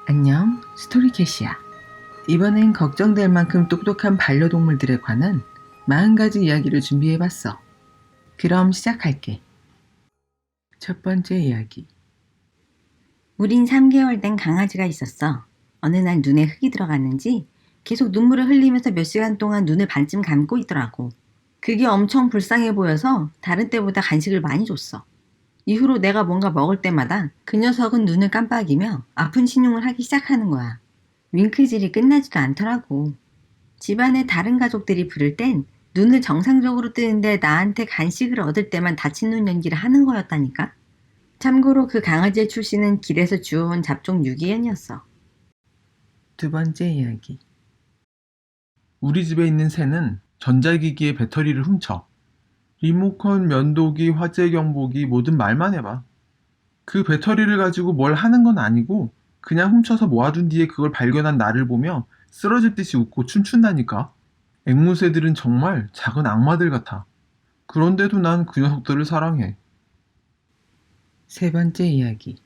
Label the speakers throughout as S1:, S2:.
S1: 안녕, 스토리캐시야. 이번엔 걱정될 만큼 똑똑한 반려동물들에 관한 40가지 이야기를 준비해봤어. 그럼 시작할게. 첫 번째 이야기.
S2: 우린 3개월 된 강아지가 있었어. 어느 날 눈에 흙이 들어갔는지 계속 눈물을 흘리면서 몇 시간 동안 눈을 반쯤 감고 있더라고. 그게 엄청 불쌍해 보여서 다른 때보다 간식을 많이 줬어. 이후로 내가 뭔가 먹을 때마다 그 녀석은 눈을 깜빡이며 아픈 신용을 하기 시작하는 거야. 윙크질이 끝나지도 않더라고. 집안의 다른 가족들이 부를 땐 눈을 정상적으로 뜨는데 나한테 간식을 얻을 때만 다친 눈 연기를 하는 거였다니까. 참고로 그 강아지의 출신은 길에서 주워온 잡종 유기견이었어.
S1: 두 번째 이야기.
S3: 우리 집에 있는 새는 전자기기의 배터리를 훔쳐. 리모컨, 면도기, 화재 경보기 뭐든 말만 해봐. 그 배터리를 가지고 뭘 하는 건 아니고 그냥 훔쳐서 모아둔 뒤에 그걸 발견한 나를 보며 쓰러질 듯이 웃고 춤춘다니까. 앵무새들은 정말 작은 악마들 같아. 그런데도 난 그 녀석들을 사랑해.
S1: 세 번째 이야기.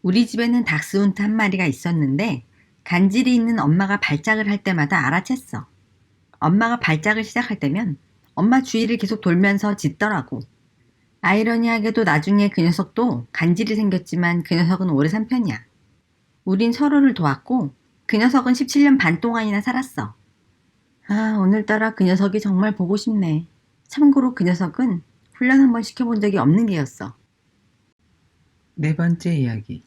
S2: 우리 집에는 닥스훈트 한 마리가 있었는데 간질이 있는 엄마가 발작을 할 때마다 알아챘어. 엄마가 발작을 시작할 때면 엄마 주위를 계속 돌면서 짖더라고. 아이러니하게도 나중에 그 녀석도 간질이 생겼지만 그 녀석은 오래 산 편이야. 우린 서로를 도왔고 그 녀석은 17년 반 동안이나 살았어. 아, 오늘따라 그 녀석이 정말 보고 싶네. 참고로 그 녀석은 훈련 한번 시켜본 적이 없는 개였어.
S1: 네 번째 이야기.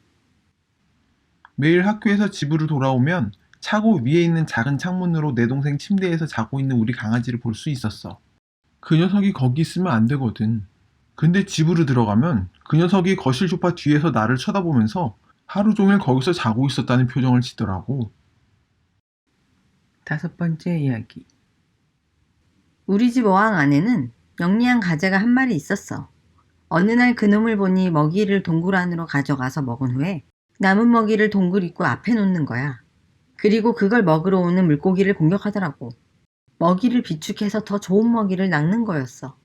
S3: 매일 학교에서 집으로 돌아오면 차고 위에 있는 작은 창문으로 내 동생 침대에서 자고 있는 우리 강아지를 볼 수 있었어. 그 녀석이 거기 있으면 안 되거든. 근데 집으로 들어가면 그 녀석이 거실 소파 뒤에서 나를 쳐다보면서 하루 종일 거기서 자고 있었다는 표정을 짓더라고.
S1: 다섯 번째 이야기.
S2: 우리 집 어항 안에는 영리한 가재가 한 마리 있었어. 어느 날 그놈을 보니 먹이를 동굴 안으로 가져가서 먹은 후에 남은 먹이를 동굴 입구 앞에 놓는 거야. 그리고 그걸 먹으러 오는 물고기를 공격하더라고. 먹이를 비축해서 더 좋은 먹이를 낚는 거였어.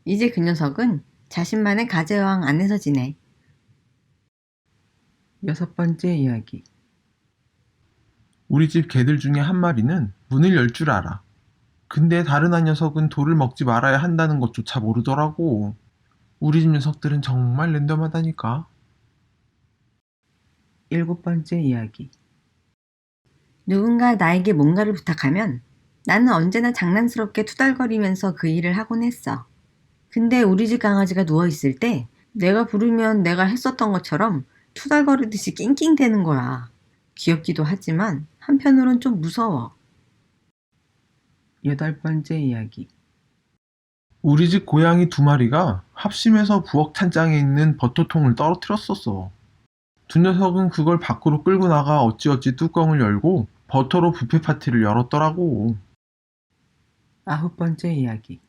S2: 이제 그 녀석은 자신만의 가재 어항 안에서 지내.
S1: 여섯 번째 이야기.
S3: 우리 집 개들 중에 한 마리는 문을 열 줄 알아. 근데 다른 한 녀석은 돌을 먹지 말아야 한다는 것조차 모르더라고. 우리 집 녀석들은 정말 랜덤하다니까.
S1: 일곱 번째 이야기.
S2: 누군가 나에게 뭔가를 부탁하면 나는 언제나 장난스럽게 투덜거리면서 그 일을 하곤 했어. 근데 우리 집 강아지가 누워있을 때 내가 부르면 내가 했었던 것처럼 투덜거리듯이 낑낑대는 거야. 귀엽기도 하지만 한편으론 좀 무서워.
S1: 여덟 번째 이야기.
S3: 우리 집 고양이 두 마리가 합심해서 부엌 찬장에 있는 버터통을 떨어뜨렸었어. 두 녀석은 그걸 밖으로 끌고 나가 어찌어찌 뚜껑을 열고 버터로 뷔페 파티를 열었더라고.
S1: 아홉 번째 이야기.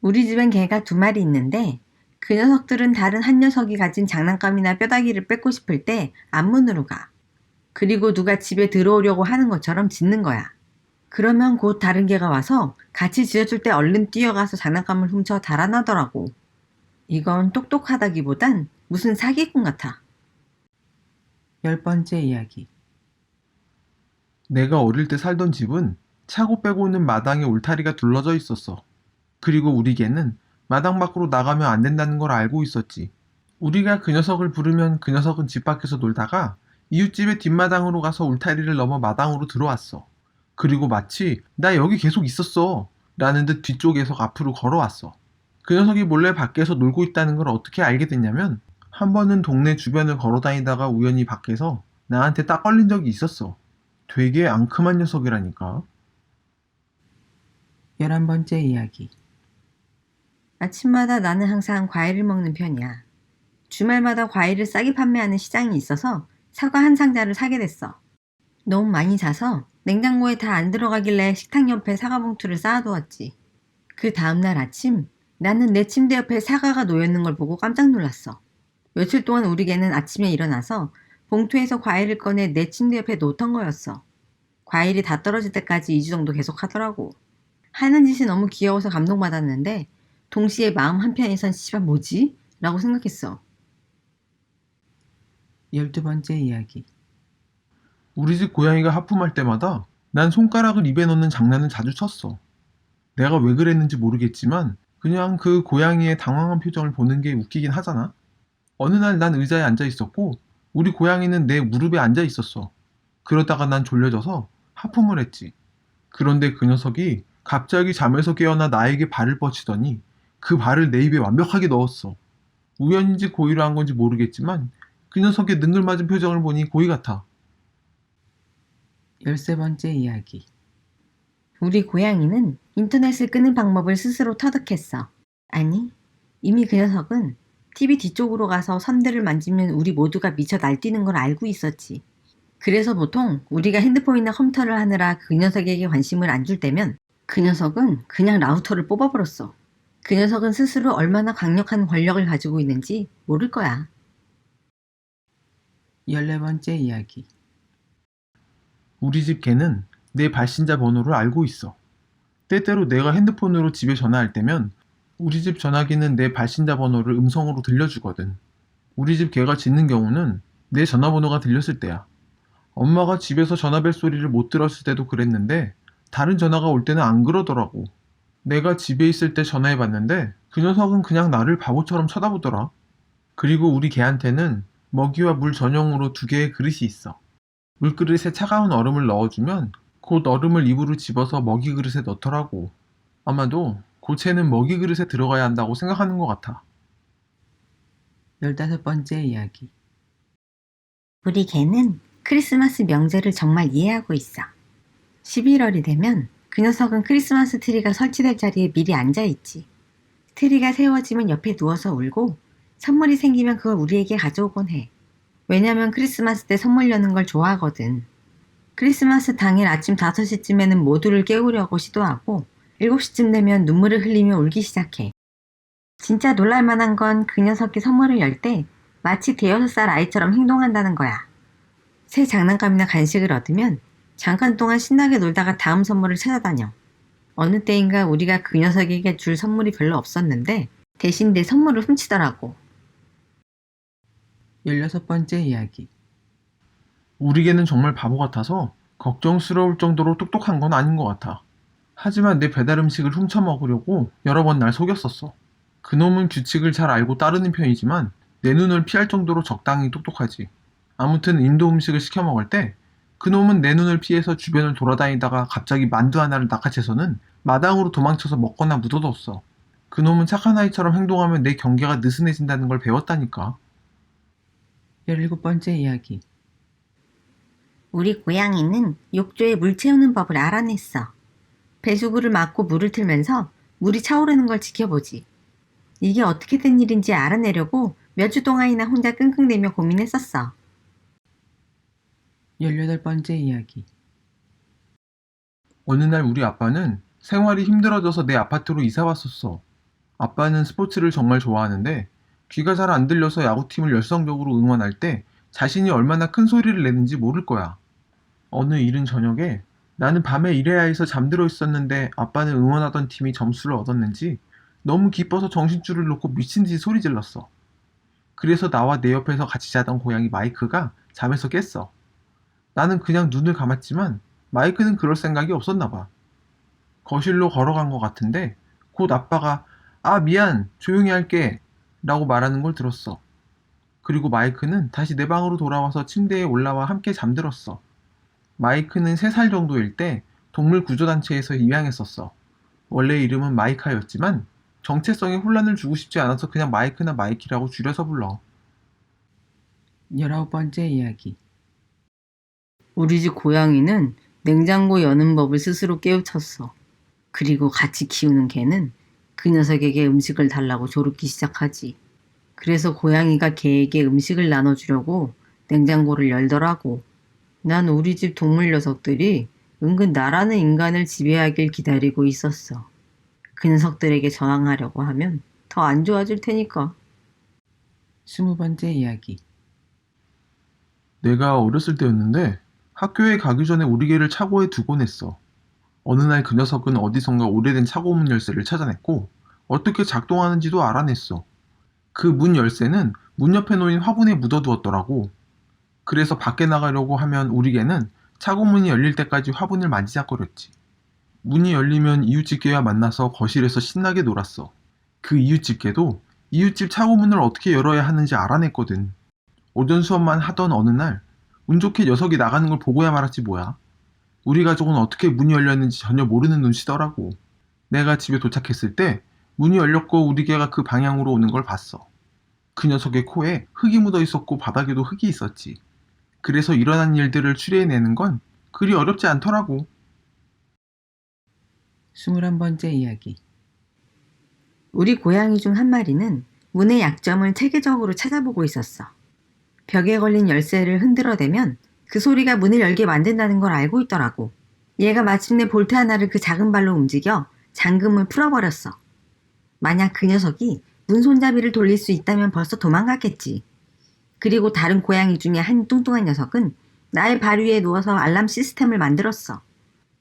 S2: 우리 집엔 개가 2마리 있는데 그 녀석들은 다른 한 녀석이 가진 장난감이나 뼈다귀를 뺏고 싶을 때 앞문으로 가. 그리고 누가 집에 들어오려고 하는 것처럼 짖는 거야. 그러면 곧 다른 개가 와서 같이 짖어줄 때 얼른 뛰어가서 장난감을 훔쳐 달아나더라고. 이건 똑똑하다기보단 무슨 사기꾼 같아.
S1: 열 번째 이야기.
S3: 내가 어릴 때 살던 집은 차고 빼고는 마당에 울타리가 둘러져 있었어. 그리고 우리 개는 마당 밖으로 나가면 안 된다는 걸 알고 있었지. 우리가 그 녀석을 부르면 그 녀석은 집 밖에서 놀다가 이웃집의 뒷마당으로 가서 울타리를 넘어 마당으로 들어왔어. 그리고 마치 나 여기 계속 있었어 라는 듯 뒤쪽에서 앞으로 걸어왔어. 그 녀석이 몰래 밖에서 놀고 있다는 걸 어떻게 알게 됐냐면 한 번은 동네 주변을 걸어다니다가 우연히 밖에서 나한테 딱 걸린 적이 있었어. 되게 앙큼한 녀석이라니까.
S1: 11번째 이야기.
S2: 아침마다 나는 항상 과일을 먹는 편이야. 주말마다 과일을 싸게 판매하는 시장이 있어서 사과 한 상자를 사게 됐어. 너무 많이 사서 냉장고에 다 안 들어가길래 식탁 옆에 사과 봉투를 쌓아두었지. 그 다음날 아침 나는 내 침대 옆에 사과가 놓여있는 걸 보고 깜짝 놀랐어. 며칠 동안 우리 개는 아침에 일어나서 봉투에서 과일을 꺼내 내 침대 옆에 놓던 거였어. 과일이 다 떨어질 때까지 2주 정도 계속 하더라고. 하는 짓이 너무 귀여워서 감동받았는데 동시에 마음 한편에선 씨발 뭐지? 라고 생각했어.
S1: 12번째 이야기.
S3: 우리 집 고양이가 하품할 때마다 난 손가락을 입에 넣는 장난을 자주 쳤어. 내가 왜 그랬는지 모르겠지만 그냥 그 고양이의 당황한 표정을 보는 게 웃기긴 하잖아. 어느 날 난 의자에 앉아 있었고 우리 고양이는 내 무릎에 앉아 있었어. 그러다가 난 졸려져서 하품을 했지. 그런데 그 녀석이 갑자기 잠에서 깨어나 나에게 발을 뻗치더니 그 발을 내 입에 완벽하게 넣었어. 우연인지 고의로 한 건지 모르겠지만 그 녀석의 능글맞은 표정을 보니 고의 같아.
S1: 13번째 이야기.
S2: 우리 고양이는 인터넷을 끄는 방법을 스스로 터득했어. 아니, 이미 그 녀석은 TV 뒤쪽으로 가서 선들을 만지면 우리 모두가 미쳐 날뛰는 걸 알고 있었지. 그래서 보통 우리가 핸드폰이나 컴퓨터를 하느라 그 녀석에게 관심을 안 줄 때면 그 녀석은 그냥 라우터를 뽑아버렸어. 그 녀석은 스스로 얼마나 강력한 권력을 가지고 있는지 모를 거야.
S1: 14번째 이야기.
S3: 우리 집 개는 내 발신자 번호를 알고 있어. 때때로 내가 핸드폰으로 집에 전화할 때면 우리 집 전화기는 내 발신자 번호를 음성으로 들려주거든. 우리 집 개가 짖는 경우는 내 전화번호가 들렸을 때야. 엄마가 집에서 전화벨 소리를 못 들었을 때도 그랬는데 다른 전화가 올 때는 안 그러더라고. 내가 집에 있을 때 전화해봤는데 그 녀석은 그냥 나를 바보처럼 쳐다보더라. 그리고 우리 개한테는 먹이와 물 전용으로 2개의 그릇이 있어. 물그릇에 차가운 얼음을 넣어주면 곧 얼음을 입으로 집어서 먹이 그릇에 넣더라고. 아마도 고체는 먹이 그릇에 들어가야 한다고 생각하는 것 같아.
S1: 15번째 이야기.
S2: 우리 개는 크리스마스 명절을 정말 이해하고 있어. 11월이 되면 그 녀석은 크리스마스 트리가 설치될 자리에 미리 앉아있지. 트리가 세워지면 옆에 누워서 울고 선물이 생기면 그걸 우리에게 가져오곤 해. 왜냐면 크리스마스 때 선물 여는 걸 좋아하거든. 크리스마스 당일 아침 5시쯤에는 모두를 깨우려고 시도하고 7시쯤 되면 눈물을 흘리며 울기 시작해. 진짜 놀랄만한 건 그 녀석이 선물을 열 때 마치 대여섯 살 아이처럼 행동한다는 거야. 새 장난감이나 간식을 얻으면 잠깐 동안 신나게 놀다가 다음 선물을 찾아다녀. 어느 때인가 우리가 그 녀석에게 줄 선물이 별로 없었는데 대신 내 선물을 훔치더라고.
S1: 16번째 이야기.
S3: 우리 개는 정말 바보 같아서 걱정스러울 정도로 똑똑한 건 아닌 것 같아. 하지만 내 배달 음식을 훔쳐 먹으려고 여러 번 날 속였었어. 그놈은 규칙을 잘 알고 따르는 편이지만 내 눈을 피할 정도로 적당히 똑똑하지. 아무튼 인도 음식을 시켜 먹을 때 그놈은 내 눈을 피해서 주변을 돌아다니다가 갑자기 만두 하나를 낚아채서는 마당으로 도망쳐서 먹거나 묻어뒀어. 그놈은 착한 아이처럼 행동하면 내 경계가 느슨해진다는 걸 배웠다니까.
S1: 17번째 이야기.
S2: 우리 고양이는 욕조에 물 채우는 법을 알아냈어. 배수구를 막고 물을 틀면서 물이 차오르는 걸 지켜보지. 이게 어떻게 된 일인지 알아내려고 몇 주 동안이나 혼자 끙끙대며 고민했었어.
S1: 18번째 이야기.
S3: 어느 날 우리 아빠는 생활이 힘들어져서 내 아파트로 이사 왔었어. 아빠는 스포츠를 정말 좋아하는데 귀가 잘 안 들려서 야구팀을 열성적으로 응원할 때 자신이 얼마나 큰 소리를 내는지 모를 거야. 어느 이른 저녁에 나는 밤에 일해야 해서 잠들어 있었는데 아빠는 응원하던 팀이 점수를 얻었는지 너무 기뻐서 정신줄을 놓고 미친 듯이 소리 질렀어. 그래서 나와 내 옆에서 같이 자던 고양이 마이크가 잠에서 깼어. 나는 그냥 눈을 감았지만 마이크는 그럴 생각이 없었나 봐. 거실로 걸어간 것 같은데 곧 아빠가 "아, 미안, 조용히 할게" 라고 말하는 걸 들었어. 그리고 마이크는 다시 내 방으로 돌아와서 침대에 올라와 함께 잠들었어. 마이크는 3살 정도일 때 동물 구조단체에서 입양했었어. 원래 이름은 마이카였지만 정체성에 혼란을 주고 싶지 않아서 그냥 마이크나 마이키라고 줄여서 불러.
S1: 19번째 이야기.
S2: 우리 집 고양이는 냉장고 여는 법을 스스로 깨우쳤어. 그리고 같이 키우는 개는 그 녀석에게 음식을 달라고 조르기 시작하지. 그래서 고양이가 개에게 음식을 나눠주려고 냉장고를 열더라고. 난 우리 집 동물 녀석들이 은근 나라는 인간을 지배하길 기다리고 있었어. 그 녀석들에게 저항하려고 하면 더 안 좋아질 테니까.
S1: 20번째 이야기.
S3: 내가 어렸을 때였는데 학교에 가기 전에 우리 개를 차고에 두곤 했어. 어느 날 그 녀석은 어디선가 오래된 차고 문 열쇠를 찾아냈고 어떻게 작동하는지도 알아냈어. 그 문 열쇠는 문 옆에 놓인 화분에 묻어두었더라고. 그래서 밖에 나가려고 하면 우리 개는 차고 문이 열릴 때까지 화분을 만지작거렸지. 문이 열리면 이웃집 개와 만나서 거실에서 신나게 놀았어. 그 이웃집 개도 이웃집 차고 문을 어떻게 열어야 하는지 알아냈거든. 오전 수업만 하던 어느 날 운 좋게 녀석이 나가는 걸 보고야 말았지 뭐야. 우리 가족은 어떻게 문이 열렸는지 전혀 모르는 눈치더라고. 내가 집에 도착했을 때 문이 열렸고 우리 개가 그 방향으로 오는 걸 봤어. 그 녀석의 코에 흙이 묻어 있었고 바닥에도 흙이 있었지. 그래서 일어난 일들을 추리해내는 건 그리 어렵지 않더라고.
S1: 21번째 이야기.
S2: 우리 고양이 중 한 마리는 문의 약점을 체계적으로 찾아보고 있었어. 벽에 걸린 열쇠를 흔들어대면 그 소리가 문을 열게 만든다는 걸 알고 있더라고. 얘가 마침내 볼트 하나를 그 작은 발로 움직여 잠금을 풀어버렸어. 만약 그 녀석이 문 손잡이를 돌릴 수 있다면 벌써 도망갔겠지. 그리고 다른 고양이 중에 한 뚱뚱한 녀석은 나의 발 위에 누워서 알람 시스템을 만들었어.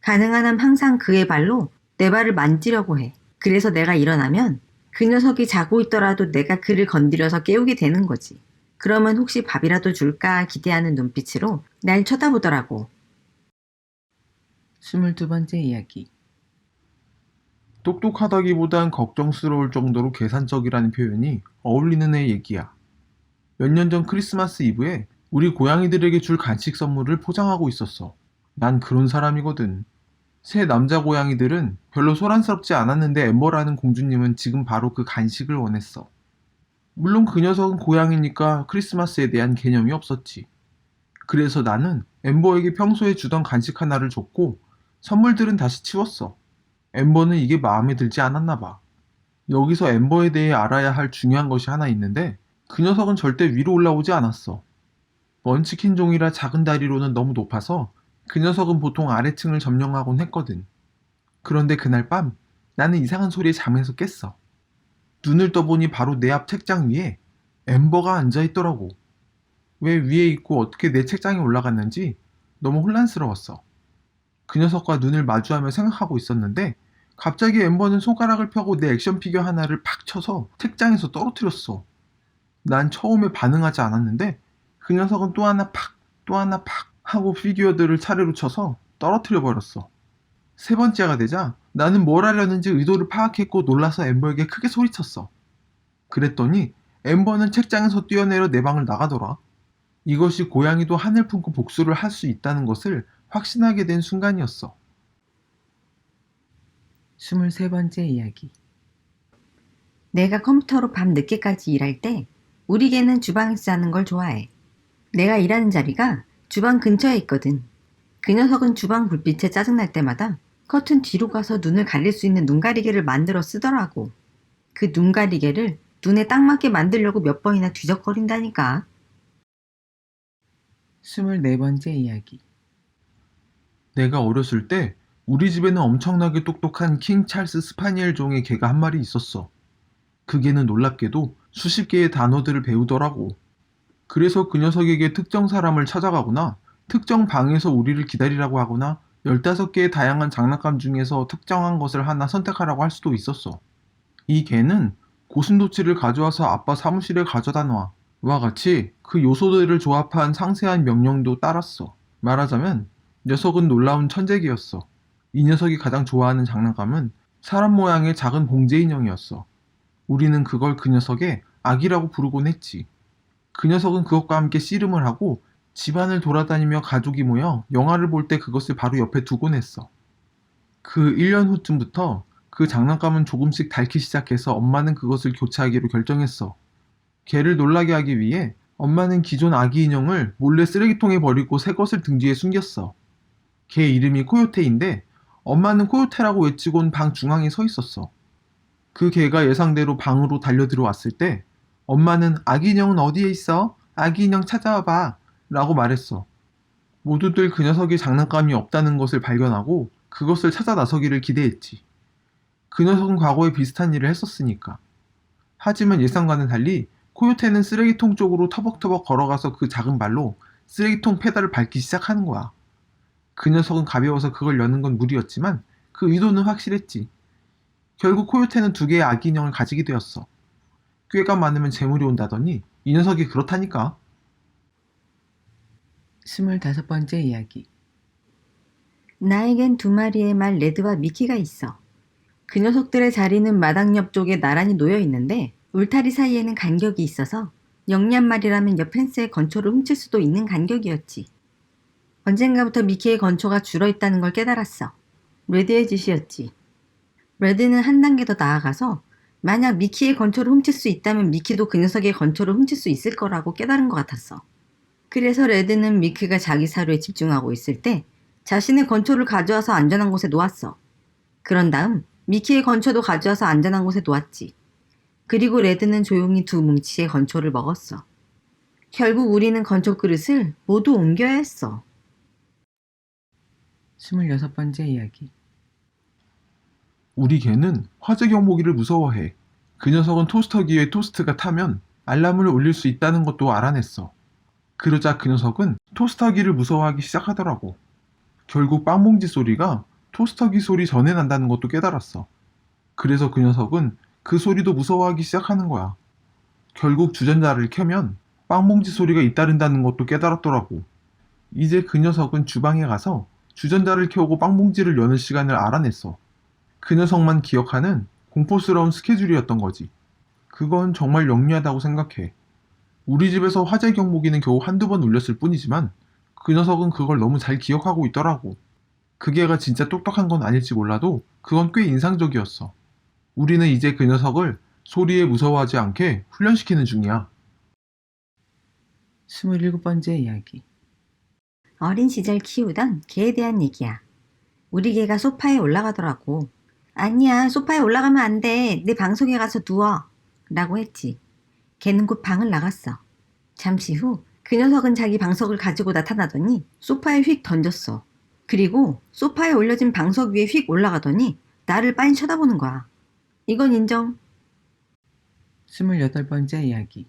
S2: 가능한 한 항상 그의 발로 내 발을 만지려고 해. 그래서 내가 일어나면 그 녀석이 자고 있더라도 내가 그를 건드려서 깨우게 되는 거지. 그러면 혹시 밥이라도 줄까 기대하는 눈빛으로 날 쳐다보더라고.
S1: 22번째 이야기.
S3: 똑똑하다기보단 걱정스러울 정도로 계산적이라는 표현이 어울리는 애 얘기야. 몇 년 전 크리스마스 이브에 우리 고양이들에게 줄 간식 선물을 포장하고 있었어. 난 그런 사람이거든. 새 남자 고양이들은 별로 소란스럽지 않았는데 엠버라는 공주님은 지금 바로 그 간식을 원했어. 물론 그 녀석은 고양이니까 크리스마스에 대한 개념이 없었지. 그래서 나는 엠버에게 평소에 주던 간식 하나를 줬고 선물들은 다시 치웠어. 엠버는 이게 마음에 들지 않았나 봐. 여기서 엠버에 대해 알아야 할 중요한 것이 하나 있는데 그 녀석은 절대 위로 올라오지 않았어. 먼치킨 종이라 작은 다리로는 너무 높아서 그 녀석은 보통 아래층을 점령하곤 했거든. 그런데 그날 밤 나는 이상한 소리에 잠에서 깼어. 눈을 떠보니 바로 내 앞 책장 위에 엠버가 앉아있더라고. 왜 위에 있고 어떻게 내 책장에 올라갔는지 너무 혼란스러웠어. 그 녀석과 눈을 마주하며 생각하고 있었는데 갑자기 엠버는 손가락을 펴고 내 액션 피규어 하나를 팍 쳐서 책장에서 떨어뜨렸어. 난 처음에 반응하지 않았는데 그 녀석은 또 하나 팍, 또 하나 팍 하고 피규어들을 차례로 쳐서 떨어뜨려 버렸어. 세 번째가 되자 나는 뭘 하려는지 의도를 파악했고 놀라서 엠버에게 크게 소리쳤어. 그랬더니 엠버는 책장에서 뛰어내려 내 방을 나가더라. 이것이 고양이도 하늘 품고 복수를 할 수 있다는 것을 확신하게 된 순간이었어.
S1: 23번째 이야기.
S2: 내가 컴퓨터로 밤 늦게까지 일할 때 우리 개는 주방에서 자는 걸 좋아해. 내가 일하는 자리가 주방 근처에 있거든. 그 녀석은 주방 불빛에 짜증날 때마다 커튼 뒤로 가서 눈을 가릴 수 있는 눈가리개를 만들어 쓰더라고. 그 눈가리개를 눈에 딱 맞게 만들려고 몇 번이나 뒤적거린다니까.
S1: 24번째 이야기.
S3: 내가 어렸을 때 우리 집에는 엄청나게 똑똑한 킹 찰스 스파니엘 종의 개가 한 마리 있었어. 그 개는 놀랍게도 수십 개의 단어들을 배우더라고. 그래서 그 녀석에게 특정 사람을 찾아가거나 특정 방에서 우리를 기다리라고 하거나 15개의 다양한 장난감 중에서 특정한 것을 하나 선택하라고 할 수도 있었어. 이 개는 고슴도치를 가져와서 아빠 사무실에 가져다 놔. 와 같이 그 요소들을 조합한 상세한 명령도 따랐어. 말하자면 녀석은 놀라운 천재기였어. 이 녀석이 가장 좋아하는 장난감은 사람 모양의 작은 봉제 인형이었어. 우리는 그걸 그 녀석의 아기라고 부르곤 했지. 그 녀석은 그것과 함께 씨름을 하고 집안을 돌아다니며 가족이 모여 영화를 볼 때 그것을 바로 옆에 두곤 했어. 그 1년 후쯤부터 그 장난감은 조금씩 닳기 시작해서 엄마는 그것을 교체하기로 결정했어. 걔를 놀라게 하기 위해 엄마는 기존 아기 인형을 몰래 쓰레기통에 버리고 새 것을 등 뒤에 숨겼어. 걔 이름이 코요테인데 엄마는 코요테라고 외치곤 방 중앙에 서 있었어. 그 개가 예상대로 방으로 달려 들어왔을 때 엄마는 아기 인형은 어디에 있어? 아기 인형 찾아와봐 라고 말했어. 모두들 그 녀석이 장난감이 없다는 것을 발견하고 그것을 찾아 나서기를 기대했지. 그 녀석은 과거에 비슷한 일을 했었으니까. 하지만 예상과는 달리 코요테는 쓰레기통 쪽으로 터벅터벅 걸어가서 그 작은 발로 쓰레기통 페달을 밟기 시작하는 거야. 그 녀석은 가벼워서 그걸 여는 건 무리였지만 그 의도는 확실했지. 결국 코요테는 2개의 아기 인형을 가지게 되었어. 꾀가 많으면 재물이 온다더니 이 녀석이 그렇다니까.
S1: 25번째 이야기.
S2: 나에겐 두 마리의 말 레드와 미키가 있어. 그 녀석들의 자리는 마당 옆쪽에 나란히 놓여 있는데 울타리 사이에는 간격이 있어서 영리한 말이라면 옆 펜스의 건초를 훔칠 수도 있는 간격이었지. 언젠가부터 미키의 건초가 줄어있다는 걸 깨달았어. 레드의 짓이었지. 레드는 한 단계 더 나아가서 만약 미키의 건초를 훔칠 수 있다면 미키도 그 녀석의 건초를 훔칠 수 있을 거라고 깨달은 것 같았어. 그래서 레드는 미키가 자기 사료에 집중하고 있을 때 자신의 건초를 가져와서 안전한 곳에 놓았어. 그런 다음 미키의 건초도 가져와서 안전한 곳에 놓았지. 그리고 레드는 조용히 두 뭉치의 건초를 먹었어. 결국 우리는 건초 그릇을 모두 옮겨야 했어.
S1: 26번째 이야기.
S3: 우리 개는 화재 경보기를 무서워해. 그 녀석은 토스터기에 토스트가 타면 알람을 울릴 수 있다는 것도 알아냈어. 그러자 그 녀석은 토스터기를 무서워하기 시작하더라고. 결국 빵봉지 소리가 토스터기 소리 전에 난다는 것도 깨달았어. 그래서 그 녀석은 그 소리도 무서워하기 시작하는 거야. 결국 주전자를 켜면 빵봉지 소리가 잇따른다는 것도 깨달았더라고. 이제 그 녀석은 주방에 가서 주전자를 켜고 빵봉지를 여는 시간을 알아냈어. 그 녀석만 기억하는 공포스러운 스케줄이었던 거지. 그건 정말 영리하다고 생각해. 우리 집에서 화재 경보기는 겨우 한두 번 울렸을 뿐이지만 그 녀석은 그걸 너무 잘 기억하고 있더라고. 그 개가 진짜 똑똑한 건 아닐지 몰라도 그건 꽤 인상적이었어. 우리는 이제 그 녀석을 소리에 무서워하지 않게 훈련시키는 중이야.
S1: 27번째 이야기.
S2: 어린 시절 키우던 개에 대한 얘기야. 우리 개가 소파에 올라가더라고. 아니야, 소파에 올라가면 안 돼. 내 방석에 가서 누워. 라고 했지. 개는 곧 방을 나갔어. 잠시 후 그 녀석은 자기 방석을 가지고 나타나더니 소파에 휙 던졌어. 그리고 소파에 올려진 방석 위에 휙 올라가더니 나를 빤히 쳐다보는 거야. 이건 인정.
S1: 28번째 이야기.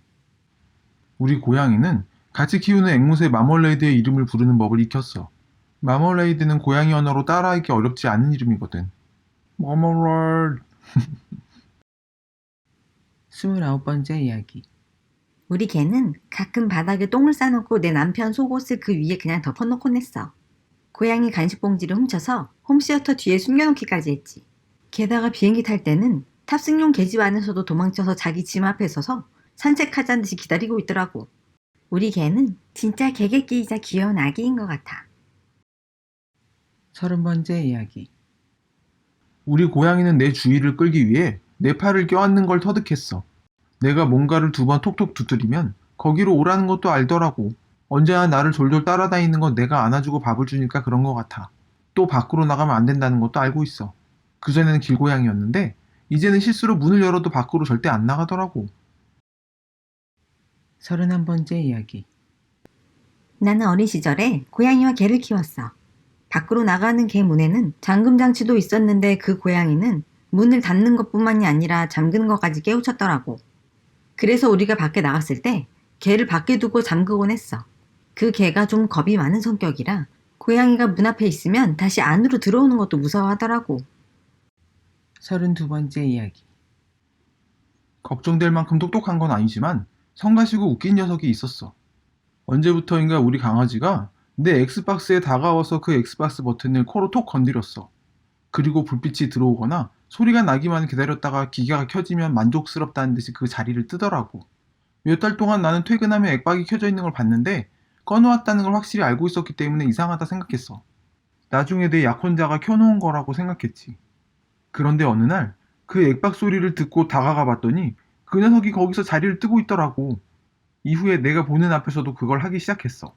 S3: 우리 고양이는 같이 키우는 앵무새 마멀레이드의 이름을 부르는 법을 익혔어. 마멀레이드는 고양이 언어로 따라하기 어렵지 않은 이름이거든. 마멀레이드.
S1: 29번째 이야기.
S2: 우리 개는 가끔 바닥에 똥을 싸놓고 내 남편 속옷을 그 위에 그냥 덮어놓곤 했어. 고양이 간식 봉지를 훔쳐서 홈시어터 뒤에 숨겨놓기까지 했지. 게다가 비행기 탈 때는 탑승용 계집 안에서도 도망쳐서 자기 짐 앞에 서서 산책하자는 듯이 기다리고 있더라고. 우리 개는 진짜 개개끼이자 귀여운 아기인 것 같아.
S1: 30번째 이야기.
S3: 우리 고양이는 내 주의를 끌기 위해 내 팔을 껴안는 걸 터득했어. 내가 뭔가를 두 번 톡톡 두드리면 거기로 오라는 것도 알더라고. 언제나 나를 졸졸 따라다니는 건 내가 안아주고 밥을 주니까 그런 것 같아. 또 밖으로 나가면 안 된다는 것도 알고 있어. 그전에는 길고양이였는데 이제는 실수로 문을 열어도 밖으로 절대 안 나가더라고.
S1: 31번째 이야기.
S2: 나는 어린 시절에 고양이와 개를 키웠어. 밖으로 나가는 개 문에는 잠금 장치도 있었는데 그 고양이는 문을 닫는 것뿐만이 아니라 잠그는 것까지 깨우쳤더라고. 그래서 우리가 밖에 나갔을 때 개를 밖에 두고 잠그곤 했어. 그 개가 좀 겁이 많은 성격이라 고양이가 문 앞에 있으면 다시 안으로 들어오는 것도 무서워하더라고.
S1: 32번째 이야기.
S3: 걱정될 만큼 똑똑한 건 아니지만 성가시고 웃긴 녀석이 있었어. 언제부터인가 우리 강아지가 내 엑스박스에 다가와서 그 엑스박스 버튼을 코로 톡 건드렸어. 그리고 불빛이 들어오거나 소리가 나기만 기다렸다가 기계가 켜지면 만족스럽다는 듯이 그 자리를 뜨더라고. 몇 달 동안 나는 퇴근하면 액박이 켜져 있는 걸 봤는데 꺼놓았다는 걸 확실히 알고 있었기 때문에 이상하다 생각했어. 나중에 내 약혼자가 켜놓은 거라고 생각했지. 그런데 어느 날 그 액박 소리를 듣고 다가가 봤더니 그 녀석이 거기서 자리를 뜨고 있더라고. 이후에 내가 보는 앞에서도 그걸 하기 시작했어.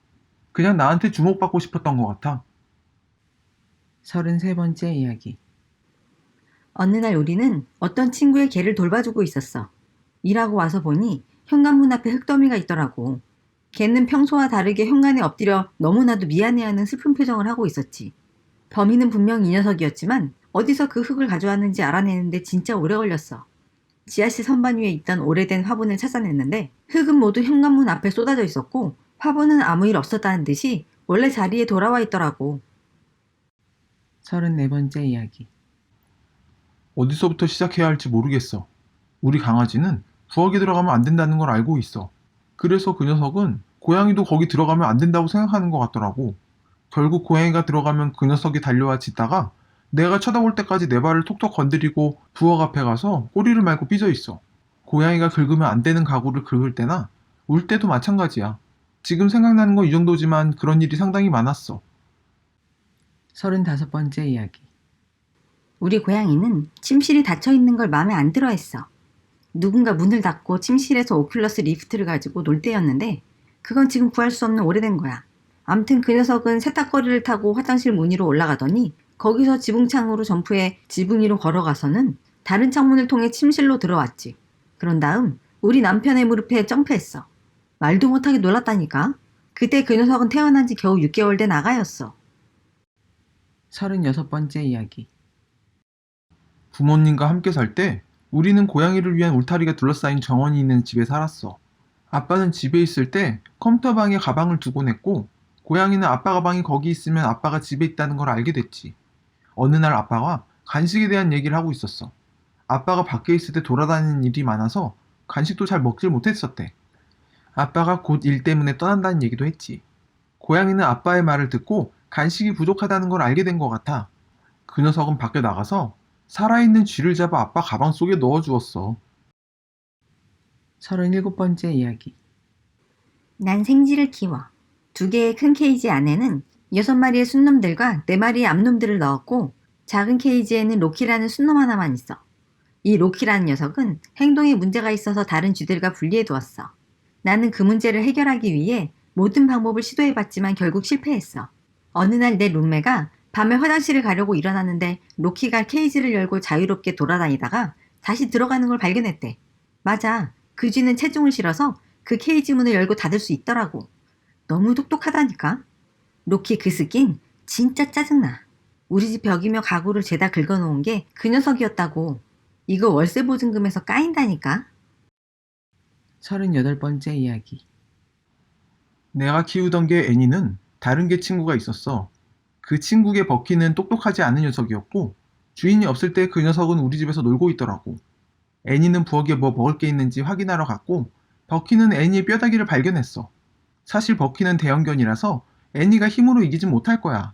S3: 그냥 나한테 주목받고 싶었던 것 같아.
S1: 33번째 이야기.
S2: 어느 날 우리는 어떤 친구의 개를 돌봐주고 있었어. 일하고 와서 보니 현관문 앞에 흙더미가 있더라고. 개는 평소와 다르게 현관에 엎드려 너무나도 미안해하는 슬픈 표정을 하고 있었지. 범인은 분명 이 녀석이었지만 어디서 그 흙을 가져왔는지 알아내는데 진짜 오래 걸렸어. 지하실 선반 위에 있던 오래된 화분을 찾아냈는데 흙은 모두 현관문 앞에 쏟아져 있었고 화분은 아무 일 없었다는 듯이 원래 자리에 돌아와 있더라고.
S1: 34번째 이야기.
S3: 어디서부터 시작해야 할지 모르겠어. 우리 강아지는 부엌에 들어가면 안 된다는 걸 알고 있어. 그래서 그 녀석은 고양이도 거기 들어가면 안 된다고 생각하는 것 같더라고. 결국 고양이가 들어가면 그 녀석이 달려와 짖다가 내가 쳐다볼 때까지 내 발을 톡톡 건드리고 부엌 앞에 가서 꼬리를 말고 삐져 있어. 고양이가 긁으면 안 되는 가구를 긁을 때나 울 때도 마찬가지야. 지금 생각나는 건 이 정도지만 그런 일이 상당히 많았어.
S1: 35번째 이야기.
S2: 우리 고양이는 침실이 닫혀 있는 걸 마음에 안 들어 했어. 누군가 문을 닫고 침실에서 오큘러스 리프트를 가지고 놀 때였는데 그건 지금 구할 수 없는 오래된 거야. 암튼 그 녀석은 세탁거리를 타고 화장실 문 위로 올라가더니 거기서 지붕창으로 점프해 지붕 위로 걸어가서는 다른 창문을 통해 침실로 들어왔지. 그런 다음 우리 남편의 무릎에 점프했어. 말도 못하게 놀랐다니까. 그때 그 녀석은 태어난 지 겨우 6개월 된 아가였어.
S1: 36번째 이야기.
S3: 부모님과 함께 살 때 우리는 고양이를 위한 울타리가 둘러싸인 정원이 있는 집에 살았어. 아빠는 집에 있을 때 컴퓨터 방에 가방을 두곤 했고 고양이는 아빠 가방이 거기 있으면 아빠가 집에 있다는 걸 알게 됐지. 어느 날 아빠가 간식에 대한 얘기를 하고 있었어. 아빠가 밖에 있을 때 돌아다니는 일이 많아서 간식도 잘 먹질 못했었대. 아빠가 곧 일 때문에 떠난다는 얘기도 했지. 고양이는 아빠의 말을 듣고 간식이 부족하다는 걸 알게 된 것 같아. 그 녀석은 밖에 나가서 살아있는 쥐를 잡아 아빠 가방 속에 넣어주었어.
S1: 37번째 이야기.
S2: 난 생쥐를 키워. 2개의 큰 케이지 안에는 6마리의 순놈들과 4마리의 암놈들을 넣었고 작은 케이지에는 로키라는 순놈 하나만 있어. 이 로키라는 녀석은 행동에 문제가 있어서 다른 쥐들과 분리해 두었어. 나는 그 문제를 해결하기 위해 모든 방법을 시도해봤지만 결국 실패했어. 어느 날 내 룸메가 밤에 화장실을 가려고 일어났는데 로키가 케이지를 열고 자유롭게 돌아다니다가 다시 들어가는 걸 발견했대. 맞아. 그 쥐는 체중을 실어서 그 케이지 문을 열고 닫을 수 있더라고. 너무 똑똑하다니까. 로키 그 스킨 진짜 짜증나. 우리 집 벽이며 가구를 죄다 긁어놓은 게 그 녀석이었다고. 이거 월세 보증금에서 까인다니까.
S1: 38번째 이야기.
S3: 내가 키우던 개 애니는 다른 개 친구가 있었어. 그 친구의 버키는 똑똑하지 않은 녀석이었고 주인이 없을 때 그 녀석은 우리 집에서 놀고 있더라고. 애니는 부엌에 뭐 먹을 게 있는지 확인하러 갔고 버키는 애니의 뼈다귀를 발견했어. 사실 버키는 대형견이라서 애니가 힘으로 이기진 못할 거야.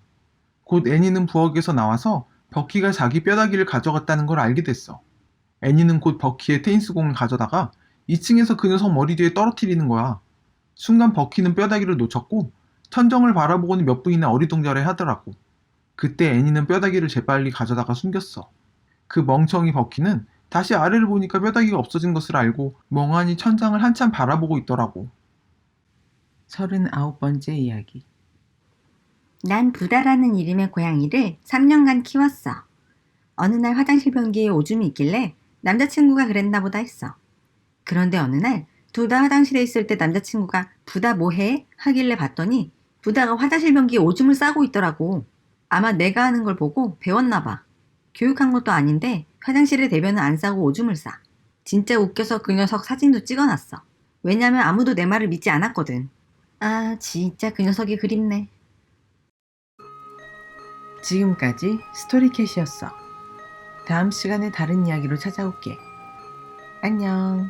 S3: 곧 애니는 부엌에서 나와서 버키가 자기 뼈다귀를 가져갔다는 걸 알게 됐어. 애니는 곧 버키의 테니스공을 가져다가 2층에서 그 녀석 머리 뒤에 떨어뜨리는 거야. 순간 버키는 뼈다귀를 놓쳤고 천정을 바라보고는 몇 분이나 어리둥절해 하더라고. 그때 애니는 뼈다귀를 재빨리 가져다가 숨겼어. 그 멍청이 버키는 다시 아래를 보니까 뼈다귀가 없어진 것을 알고 멍하니 천장을 한참 바라보고 있더라고.
S1: 39번째 이야기.
S2: 난 부다라는 이름의 고양이를 3년간 키웠어. 어느 날 화장실 변기에 오줌이 있길래 남자친구가 그랬나 보다 했어. 그런데 어느 날 둘 다 화장실에 있을 때 남자친구가 부다 뭐해? 하길래 봤더니 부다가 화장실 변기에 오줌을 싸고 있더라고. 아마 내가 하는 걸 보고 배웠나 봐. 교육한 것도 아닌데 화장실에 대변은 안 싸고 오줌을 싸. 진짜 웃겨서 그 녀석 사진도 찍어놨어. 왜냐면 아무도 내 말을 믿지 않았거든. 아, 진짜 그 녀석이 그립네.
S1: 지금까지 스토리캣이었어. 다음 시간에 다른 이야기로 찾아올게. 안녕.